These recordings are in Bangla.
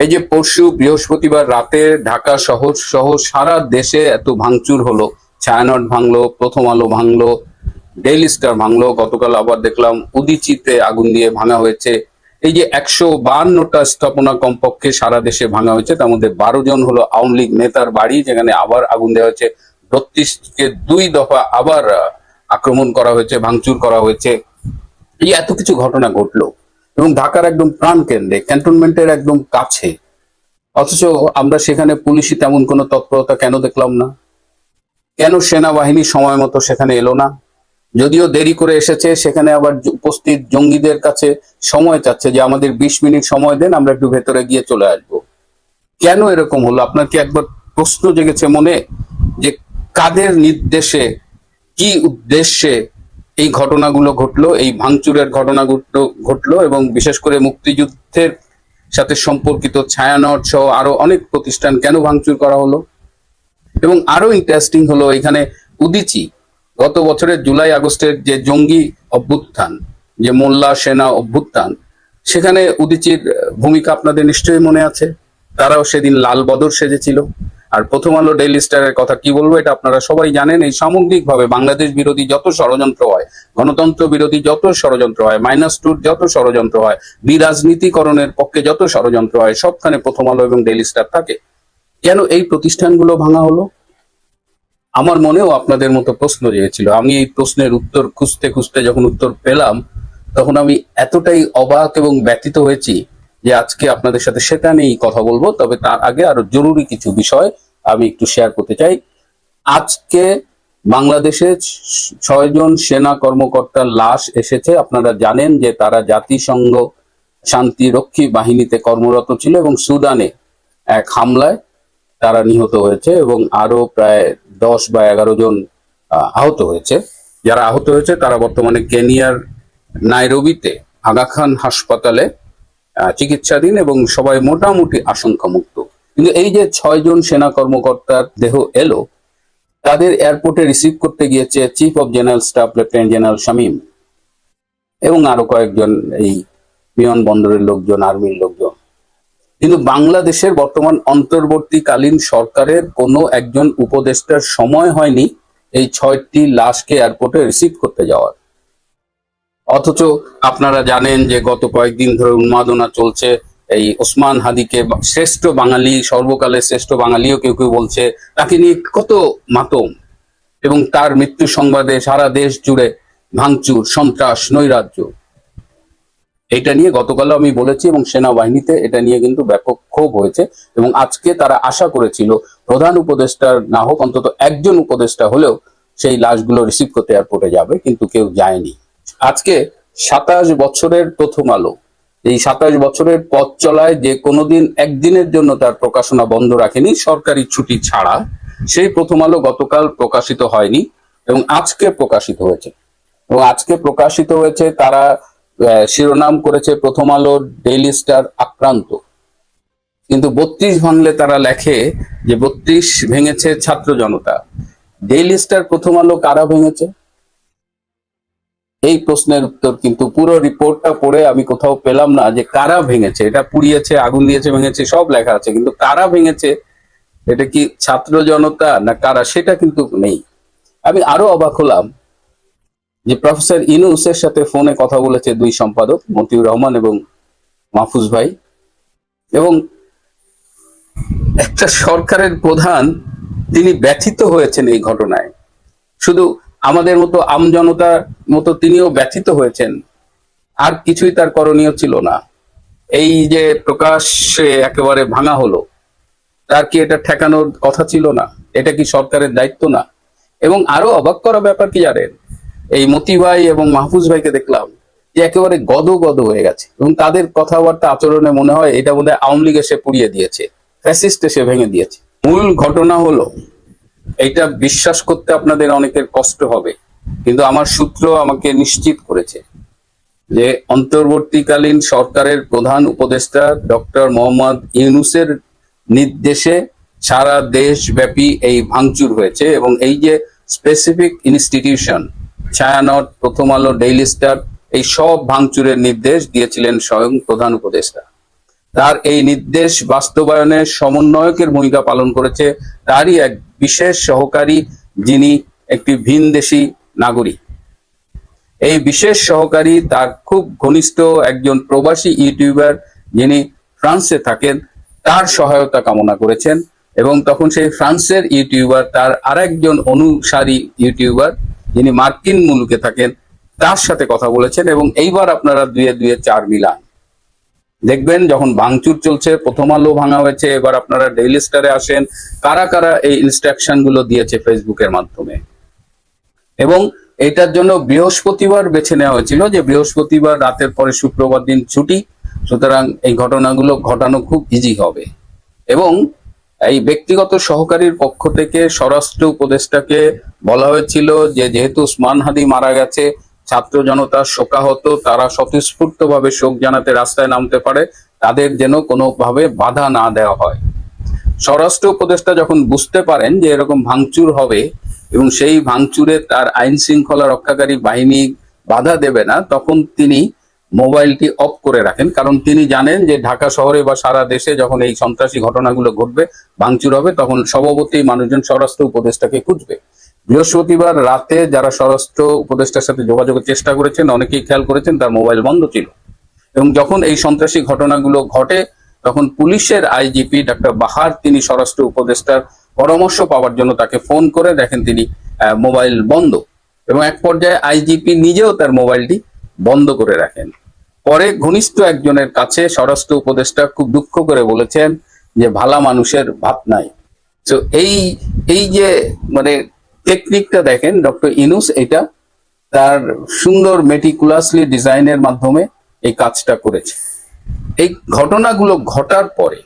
এই যে পরশু বৃহস্পতিবার রাতে ঢাকা শহর সহ সারা দেশে এত ভাঙচুর হলো, ছায়ানট ভাঙলো, প্রথম আলো ভাঙলো, ডেইলি স্টার ভাঙলো, গতকাল আবার দেখলাম উদীচিতে আগুন দিয়ে ভাঙা হয়েছে। এই যে 152টা স্থাপনা কমপক্ষে সারা দেশে ভাঙা হয়েছে, তার মধ্যে 12 জন হলো আওয়ামী লীগ নেতার বাড়ি, যেখানে আবার আগুন দেওয়া হয়েছে। 32কে 2 দফা আবার আক্রমণ করা হয়েছে, ভাঙচুর করা হয়েছে। এই এত কিছু ঘটনা ঘটলো এবং ঢাকার একদম প্রাণ কেন্দ্রে, ক্যান্টনমেন্টের একদম কাছে, অথচ আমরা সেখানে পুলিশি তেমন কোনো তৎপরতা কেন দেখলাম না? কেন সেনাবাহিনী সময় মতো সেখানে এলো না? যদিও দেরি করে এসেছে, সেখানে আবার উপস্থিত জঙ্গিদের কাছে সময় চাচ্ছে যে আমাদের 20 মিনিট সময় দেন, আমরা একটু ভেতরে গিয়ে চলে আসবো। কেন এরকম হলো? আপনার কি একবার প্রশ্ন জেগেছে মনে যে কাদের নির্দেশে, কি উদ্দেশ্যে এই ঘটনাগুলো ঘটলো, এই ভাঙচুরের ঘটনাগুলো ঘটলো? এবং বিশেষ করে মুক্তিযুদ্ধের সাথে সম্পর্কিত ছায়ানট সহ আরো অনেক প্রতিষ্ঠান কেন ভাঙচুর করা হলো? এবং আরো ইন্টারেস্টিং হলো, এখানে উদীচী গত বছরের জুলাই আগস্টের যে জঙ্গি অভ্যুত্থান, যে মোল্লা সেনা অভ্যুত্থান, সেখানে উদীচীর ভূমিকা আপনাদের নিশ্চয়ই মনে আছে। তারাও সেদিন লাল বদর সেজেছিল। আর প্রথম আলো ডেইলি স্টারের কথা কি বলবো, এটা আপনারা সবাই জানেন। এই সামগ্রিকভাবে বাংলাদেশ বিরোধী যত ষড়যন্ত্র হয়, গণতন্ত্র বিরোধী যত ষড়যন্ত্র হয়, -2 যত ষড়যন্ত্র হয়, বিরাজনীতিকরণের পক্ষে যত ষড়যন্ত্র হয়, সবখানে প্রথম আলো এবং ডেইলি স্টার থাকে। কেন এই প্রতিষ্ঠানগুলো ভাঙা হলো? আমার মনেও আপনাদের মতো প্রশ্ন জেগেছিল। আমি এই প্রশ্নের উত্তর খুঁজতে খুঁজতে যখন উত্তর পেলাম, তখন আমি এতটাই অবাক এবং ব্যথিত হয়েছি যে আজকে আপনাদের সাথে সেটা নিয়েই কথা বলবো। তবে তার আগে আরো জরুরি কিছু বিষয় আমি একটু শেয়ার করতে চাই। আজকে বাংলাদেশে 6 জন সেনা কর্মকর্তার লাশ এসেছে। আপনারা জানেন যে তারা জাতিসংঘ শান্তিরক্ষী বাহিনীতে কর্মরত ছিল এবং সুদানে এক হামলায় তারা নিহত হয়েছে এবং আরো প্রায় 10 বা 11 জন আহত হয়েছে। যারা আহত হয়েছে তারা বর্তমানে কেনিয়ার নাইরোবিতে আগা খান হাসপাতালে চিকিৎসাধীন এবং সবাই মোটামুটি আশঙ্কামুক্ত। কিন্তু এই যে 6 জন সেনা কর্মকর্তার দেহ এলো, তাদের এয়ারপোর্টে রিসিভ করতে গিয়েছে chief of general staff lieutenant general Shamim এবং আরো কয়েকজন এই বিমানবন্দরের লোকজন, আর্মির লোকজন। কিন্তু বাংলাদেশের বর্তমান অন্তর্বর্তীকালীন সরকারের কোনো একজন উপদেষ্টার সময় হয়নি এই 6টি লাশকে এয়ারপোর্টে রিসিভ করতে যাওয়ার। অথচ আপনারা জানেন যে গত কয়েকদিন ধরে উন্মাদনা চলছে। এই ওসমান হাদিকে শ্রেষ্ঠ বাঙালি, সর্বকালের শ্রেষ্ঠ বাঙালিও কেউ কেউ বলছে, তাকে নিয়ে কত মাতম, এবং তার মৃত্যু সংবাদে সারা দেশ জুড়ে ভাঙচুর, সন্ত্রাস, নৈরাজ্য। এটা নিয়ে গতকালও আমি বলেছি এবং সেনাবাহিনীতে এটা নিয়ে কিন্তু ব্যাপক ক্ষোভ হয়েছে। এবং আজকে তারা আশা করেছিল প্রধান উপদেষ্টার না হোক, অন্তত একজন উপদেষ্টা হলেও সেই লাশগুলো রিসিভ করতে এয়ারপোর্টে যাবে, কিন্তু কেউ যায়নি। আজকে 27 বছরের প্রথম আলো, এই 27 বছরের পথ চলায় যে কোনোদিন একদিনের জন্য তার প্রকাশনা বন্ধ রাখেনি সরকারি ছুটি ছাড়া, সেই প্রথম আলো গতকাল প্রকাশিত হয়নি এবং আজকে প্রকাশিত হয়েছে। এবং আজকে প্রকাশিত হয়েছে, তারা শিরোনাম করেছে প্রথম আলো ডেইলি স্টার আক্রান্ত। কিন্তু 32 ভাঙলে তারা লেখে যে 32 ভেঙেছে ছাত্র জনতা। ডেইলি স্টার প্রথম আলো কারা ভেঙেছে? এই প্রশ্নের উত্তর কিন্তু পুরো রিপোর্টটা পড়ে আমি কোথাও পেলাম না যে কারা ভেঙেছে। এটা পুড়িয়েছে, আগুন দিয়েছে, ভেঙেছে, সব লেখা আছে, কিন্তু কারা ভেঙেছে, এটা কি ছাত্র জনতা না কারা, সেটা কিন্তু নেই। আমি আরো অবাক হলাম যে প্রফেসর ইউনূসের সাথে ফোনে কথা বলেছে 2 সম্পাদক, মতিউর রহমান এবং মাহফুজ ভাই, এবং একটা সরকারের প্রধান তিনি ব্যথিত হয়েছেন এই ঘটনায়। শুধু আমাদের মতো আমজনতার মতো তিনিও ব্যথিত হয়েছেন, আর কিছুই তার করণীয় ছিল না। এই যে প্রকাশ্যে একেবারে ভাঙা হলো, তার কি এটা ঠেকানোর কথা ছিল না? এটা কি সরকারের দায়িত্ব না? এবং আরো অবাক করা ব্যাপার কি জানেন, এই মতি ভাই এবং মাহফুজ ভাইকে দেখলাম যে একেবারে গদ হয়ে গেছে এবং তাদের কথাবার্তা, আচরণে মনে হয় এটা বোধহয় আওয়ামী লীগ এসে পুড়িয়ে দিয়েছে, ফ্যাসিস্ট এসে ভেঙে দিয়েছে। মূল ঘটনা হলো, এইটা বিশ্বাস করতে আপনাদের অনেকের কষ্ট হবে, কিন্তু আমার সূত্র আমাকে নিশ্চিত করেছে যে অন্তর্বর্তীকালীন সরকারের প্রধান উপদেষ্টা ডক্টর মোহাম্মদ ইউনূসের নির্দেশে সারা দেশব্যাপী এই ভাঙচুর হয়েছে। এবং এই যে স্পেসিফিক ইনস্টিটিউশন, ছায়ানট, প্রথম আলো, ডেইলি স্টার, এই সব ভাঙচুরের নির্দেশ দিয়েছিলেন স্বয়ং প্রধান উপদেষ্টা। তার এই নির্দেশ বাস্তবায়নে সমন্বয়কের ভূমিকা পালন করেছে তারই এক বিশেষ সহকারী, যিনি একটি ভিনদেশী নাগরিক। এই বিশেষ সহকারী তার খুব ঘনিষ্ঠ একজন প্রবাসী ইউটিউবার, যিনি ফ্রান্সে থাকেন, তার সহায়তা কামনা করেছেন। এবং তখন সেই ফ্রান্সের ইউটিউবার তার আরেকজন অনুসারী ইউটিউবার, যিনি মার্কিন মুলুকে থাকেন, তার সাথে কথা বলেছেন। এবং এইবার আপনারা দুয়ে দুয়ে চার মিলান দেখবেন, যখন ভাঙচুর চলছে, প্রথম আলো ভাঙা হয়েছে, এবার আপনারা ডেইলি স্টারে আসেন, কারা কারা এই ইনস্ট্রাকশন গুলো দিয়েছে ফেসবুকের মাধ্যমে। এবং এটার জন্য বৃহস্পতিবার বেছে নেওয়া হয়েছিল, যে বৃহস্পতিবার রাতের পরে শুক্রবার দিন ছুটি, সুতরাং এই ঘটনাগুলো ঘটানো খুব ইজি হবে। এবং এই ব্যক্তিগত সহকারীর পক্ষ থেকে স্বরাষ্ট্র উপদেষ্টাকে বলা হয়েছিল যে যেহেতু ওসমান হাদি মারা গেছে, ছাত্র জনতা শোকাহত, তারা স্বতঃস্ফূর্তভাবে শোক জানাতে রাস্তায় নামতে পারে, তাদের যেন কোনোভাবে বাধা না দেওয়া হয়। স্বরাষ্ট্র উপদেষ্টা যখন বুঝতে পারেন যে এরকম ভাঙচুর হবে এবং সেই ভাঙচুরে তার আইন শৃঙ্খলা রক্ষাকারী বাহিনী বাধা দেবে না, তখন তিনি মোবাইলটি অফ করে রাখেন। কারণ তিনি জানেন যে ঢাকা শহরে বা সারা দেশে যখন এই সন্ত্রাসী ঘটনাগুলো ঘটবে, ভাঙচুর হবে, তখন স্বভাবতই মানুষজন স্বরাষ্ট্র উপদেষ্টাকে খুঁজবে। বৃহস্পতিবার রাতে যারা স্বরাষ্ট্র উপদেষ্টার সাথে যোগাযোগের চেষ্টা করেছেন, অনেকেই খেয়াল করেছেন তার মোবাইল বন্ধ ছিল। এবং যখন এই সন্ত্রাসী ঘটনাগুলো ঘটে, তখন পুলিশের আইজিপি ডাক্তার বাহার তিনি স্বরাষ্ট্র উপদেষ্টার পরামর্শ পাওয়ার জন্য তাকে ফোন করে দেখেন তিনি মোবাইল বন্ধ। এবং এক পর্যায়ে আইজিপি নিজেও তার মোবাইলটি বন্ধ করে রাখেন। পরে ঘনিষ্ঠ একজনের কাছে স্বরাষ্ট্র উপদেষ্টা খুব দুঃখ করে বলেছেন যে ভালা মানুষের ভাত নাই। তো এই যে মানে টেকনিকটা দেখেন, ডক্টর ইউনূস এটা তার সুন্দর মেটিকুলাসলি ডিজাইনের মাধ্যমে এই কাজটা করেছে। এই ঘটনাগুলো ঘটার পরে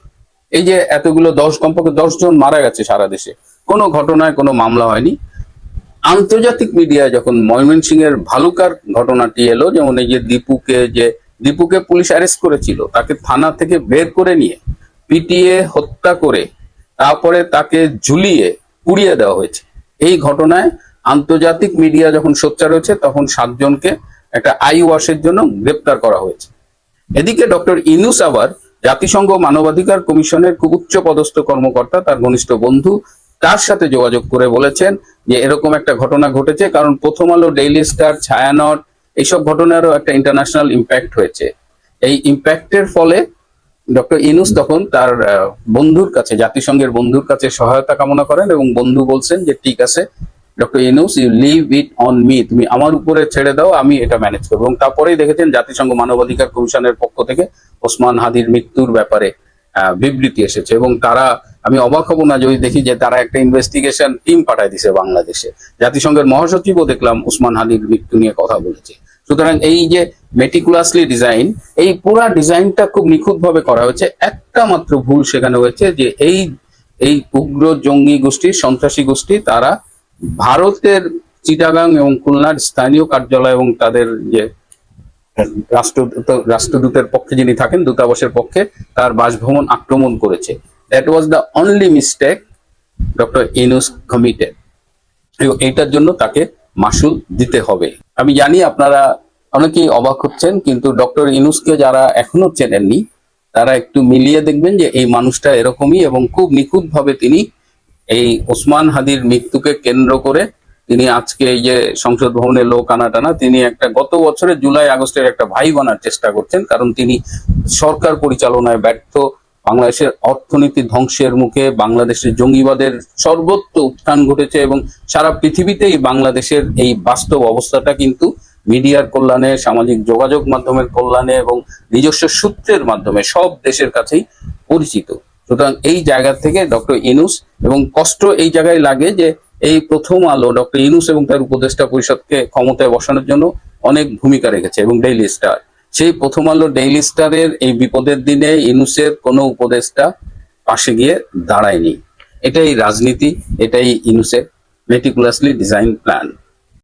এই যে এতগুলো কমপক্ষে 10 জন মারা গেছে সারা দেশে, কোনো ঘটনায় কোনো মামলা হয়নি। আন্তর্জাতিক মিডিয়ায় যখন ময়মনসিংহের ভালুকার ঘটনাটি এলো, যেমন এই যে দীপুকে পুলিশ অ্যারেস্ট করেছিল, তাকে থানা থেকে বের করে নিয়ে পিটিয়ে হত্যা করে তারপরে তাকে ঝুলিয়ে পুড়িয়ে দেওয়া হয়েছে। এই ঘটনায় আন্তর্জাতিক মিডিয়া যখন সোচ্চার হয়েছে, তখন 7 জনকে একটা আই ওয়াশের জন্য গ্রেপ্তার করা হয়েছে। এদিকে ডক্টর ইউনূস আবার জাতিসংঘ মানবাধিকার কমিশনের খুব উচ্চ পদস্থ কর্মকর্তা, তার ঘনিষ্ঠ বন্ধু, তার সাথে যোগাযোগ করে বলেছেন যে এরকম একটা ঘটনা ঘটেছে। কারণ প্রথম আলো, ডেইলি স্টার, ছায়ানট এইসব ঘটনারও একটা ইন্টারন্যাশনাল ইম্প্যাক্ট হয়েছে। এই ইম্প্যাক্টের ফলে ডক্টর ইউনূস তখন তার বন্ধুর কাছে, জাতিসংঘের বন্ধুর কাছে সহায়তা কামনা করেন এবং বন্ধু বলছেন যে ঠিক আছে doctor Yunus, you leave it on me, তুমি আমার উপরে ছেড়ে দাও, আমি এটা ম্যানেজ করবো। এবং তারপরেই দেখেছেন জাতিসংঘ মানবাধিকার কমিশনের পক্ষ থেকে ওসমান হাদির মৃত্যুর ব্যাপারে বিবৃতি এসেছে। এবং তারা, আমি অবাক হব না যদি দেখি যে তারা একটা ইনভেস্টিগেশন টিম পাঠায় দিছে বাংলাদেশে। জাতিসংঘের মহাসচিবও দেখলাম ওসমান হাদির মৃত্যু নিয়ে কথা বলেছে। সুতরাং এই যে মেটিকুলাসলি ডিজাইন, এই পুরা ডিজাইনটা খুব নিখুঁত ভাবে করা হয়েছে। একটা মাত্র ভুল সেখানে হয়েছে যে এই উগ্র জঙ্গি গোষ্ঠী, সন্ত্রাসী গোষ্ঠী, তারা ভারতের চিটাগাং এবং খুলনার স্থানীয় কার্যালয় এবং তাদের যে রাষ্ট্রদূতের পক্ষে যিনি থাকেন, দূতাবাসের পক্ষে, তার বাসভবন আক্রমণ করেছে। That was the only mistake doctor Yunus committed. এবং এইটার জন্য তাকে মাসুল দিতে হবে। আমি জানি আপনারা অনেকেই অবাক হচ্ছেন, কিন্তু ডক্টর ইউনূসকে যারা এখনো চেনেননি, তারা একটু মিলিয়ে দেখবেন যে এই মানুষটা এরকমই। এবং খুব নিখুঁত ভাবে তিনি এই ওসমান হাদির মৃত্যুকে কেন্দ্র করে তিনি আজকে এই যে সংসদ ভবনে লোক আনা টানা, তিনি একটা গত বছরের জুলাই আগস্টের একটা ভাই বানার চেষ্টা করছেন। কারণ তিনি সরকার পরিচালনায় ব্যর্থ, বাংলাদেশের অর্থনীতি ধ্বংসের মুখে, বাংলাদেশের জঙ্গিবাদের সর্বত্র উত্থান ঘটেছে এবং সারা পৃথিবীতেই বাংলাদেশের এই বাস্তব অবস্থাটা কিন্তু মিডিয়ার কল্যাণে, সামাজিক যোগাযোগ মাধ্যমের কল্যাণে এবং নিজস্ব সূত্রের মাধ্যমে সব দেশের কাছেই পরিচিত। সুতরাং এই জায়গা থেকে ডক্টর ইউনূস, এবং কষ্ট এই জায়গায় লাগে যে এই প্রথম আলো ডক্টর ইউনূস এবং তার উপদেষ্টা পরিষদকে ক্ষমতায় বসানোর জন্য অনেক ভূমিকা রেখেছে, এবং ডেইলি স্টার, সেই প্রথম আলো ডেইলি স্টারের এই বিপদের দিনে ইউনূসের কোনো উপদেষ্টা পাশে গিয়ে দাঁড়ায়নি। এটাই রাজনীতি, এটাই ইউনূসের মেটিকুলাসলি ডিজাইন প্ল্যান।